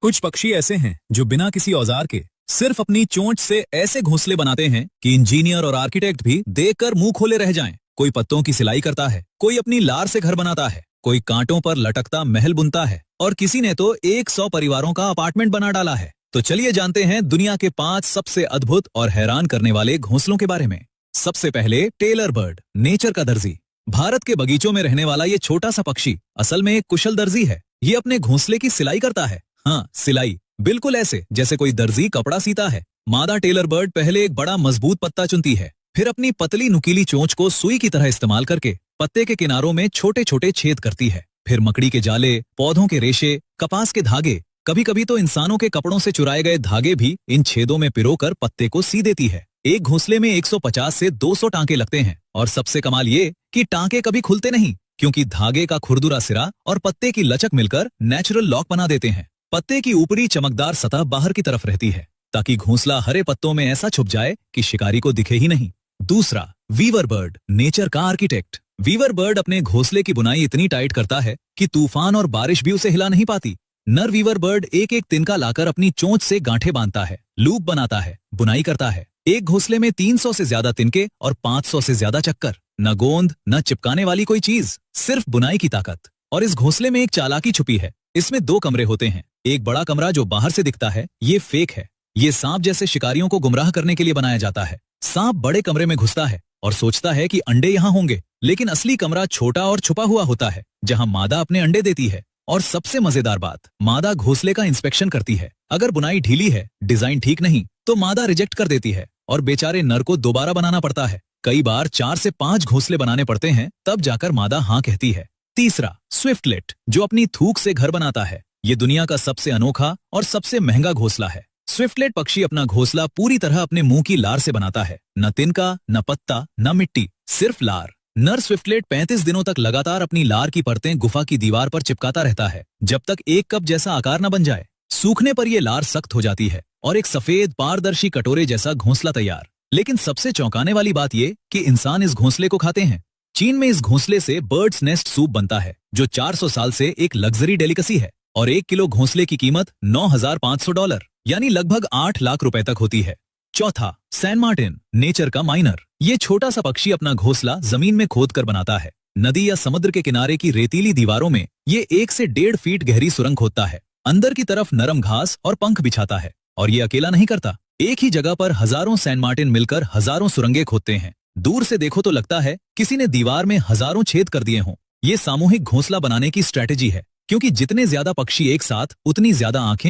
कुछ पक्षी ऐसे हैं जो बिना किसी औजार के सिर्फ अपनी चोंच से ऐसे घोंसले बनाते हैं कि इंजीनियर और आर्किटेक्ट भी देखकर मुंह खोले रह जाएं। कोई पत्तों की सिलाई करता है, कोई अपनी लार से घर बनाता है, कोई कांटों पर लटकता महल बुनता है और किसी ने तो 100 परिवारों का अपार्टमेंट बना डाला है। तो चलिए जानते हैं दुनिया के 5 सबसे अद्भुत और हैरान करने वाले घोंसलों के बारे में। सबसे पहले टेलर बर्ड, नेचर का दर्जी। भारत के बगीचों में रहने वाला ये छोटा सा पक्षी असल में एक कुशल दर्जी है। ये अपने घोंसले की सिलाई करता है। हाँ, सिलाई, बिल्कुल ऐसे जैसे कोई दर्जी कपड़ा सीता है। मादा टेलर बर्ड पहले एक बड़ा मजबूत पत्ता चुनती है, फिर अपनी पतली नुकीली चोंच को सुई की तरह इस्तेमाल करके पत्ते के किनारों में छोटे छोटे छेद करती है। फिर मकड़ी के जाले, पौधों के रेशे, कपास के धागे, कभी कभी तो इंसानों के कपड़ों से चुराए गए धागे भी इन छेदों में पिरोकर पत्ते को सी देती है। एक घोंसले में 150 से 200 टांके लगते हैं और सबसे कमाल ये कि टांके कभी खुलते नहीं, क्योंकि धागे का खुरदुरा सिरा और पत्ते की लचक मिलकर नेचुरल लॉक बना देते हैं। पत्ते की ऊपरी चमकदार सतह बाहर की तरफ रहती है ताकि घोंसला हरे पत्तों में ऐसा छुप जाए कि शिकारी को दिखे ही नहीं। दूसरा, वीवर बर्ड, नेचर का आर्किटेक्ट। वीवर बर्ड अपने घोंसले की बुनाई इतनी टाइट करता है कि तूफान और बारिश भी उसे हिला नहीं पाती। नर वीवर बर्ड एक एक तिनका लाकर अपनी चोंच से गांठें बांधता है, लूप बनाता है, बुनाई करता है। एक घोंसले में 300 से ज्यादा तिनके और 500 से ज्यादा चक्कर। न गोंद, न चिपकाने वाली कोई चीज, सिर्फ बुनाई की ताकत। और इस घोंसले में एक चालाकी छुपी है। इसमें 2 कमरे होते हैं। एक बड़ा कमरा जो बाहर से दिखता है, ये फेक है। ये सांप जैसे शिकारियों को गुमराह करने के लिए बनाया जाता है। सांप बड़े कमरे में घुसता है और सोचता है कि अंडे यहाँ होंगे, लेकिन असली कमरा छोटा और छुपा हुआ होता है जहाँ मादा अपने अंडे देती है। और सबसे मजेदार बात, मादा घोंसले का इंस्पेक्शन करती है। अगर बुनाई ढीली है, डिजाइन ठीक नहीं, तो मादा रिजेक्ट कर देती है और बेचारे नर को दोबारा बनाना पड़ता है। कई बार 4 से 5 घोंसले बनाने पड़ते हैं, तब जाकर मादा हाँ कहती है। तीसरा, स्विफ्टलेट, जो अपनी थूक से घर बनाता है। ये दुनिया का सबसे अनोखा और सबसे महंगा घोंसला है। स्विफ्टलेट पक्षी अपना घोंसला पूरी तरह अपने मुंह की लार से बनाता है। न तिनका, न पत्ता, न मिट्टी, सिर्फ लार। नर स्विफ्टलेट 35 दिनों तक लगातार अपनी लार की परतें गुफा की दीवार पर चिपकाता रहता है, जब तक एक कप जैसा आकार न बन जाए। सूखने पर यह लार सख्त हो जाती है और एक सफेद पारदर्शी कटोरे जैसा घोंसला तैयार। लेकिन सबसे चौंकाने वाली बात यह कि इंसान इस घोंसले को खाते हैं। चीन में इस घोंसले से बर्ड्स नेस्ट सूप बनता है, जो 400 साल से एक लग्जरी डेलिकेसी है। और 1 किलो घोंसले की कीमत $9,500 यानी लगभग 8 लाख रुपए तक होती है। चौथा, सैन मार्टिन, नेचर का माइनर। ये छोटा सा पक्षी अपना घोंसला जमीन में खोद कर बनाता है। नदी या समुद्र के किनारे की रेतीली दीवारों में ये 1 से 1.5 फीट गहरी सुरंग खोदता है। अंदर की तरफ नरम घास और पंख बिछाता है। और ये अकेला नहीं करता, एक ही जगह पर हजारों सैन मार्टिन मिलकर हजारों सुरंगें खोदते हैं। दूर से देखो तो लगता है किसी ने दीवार में हजारों छेद कर दिए हों। ये सामूहिक घोंसला बनाने की स्ट्रेटेजी है, क्योंकि जितने ज्यादा पक्षी एक साथ, उतनी ज्यादा आंखें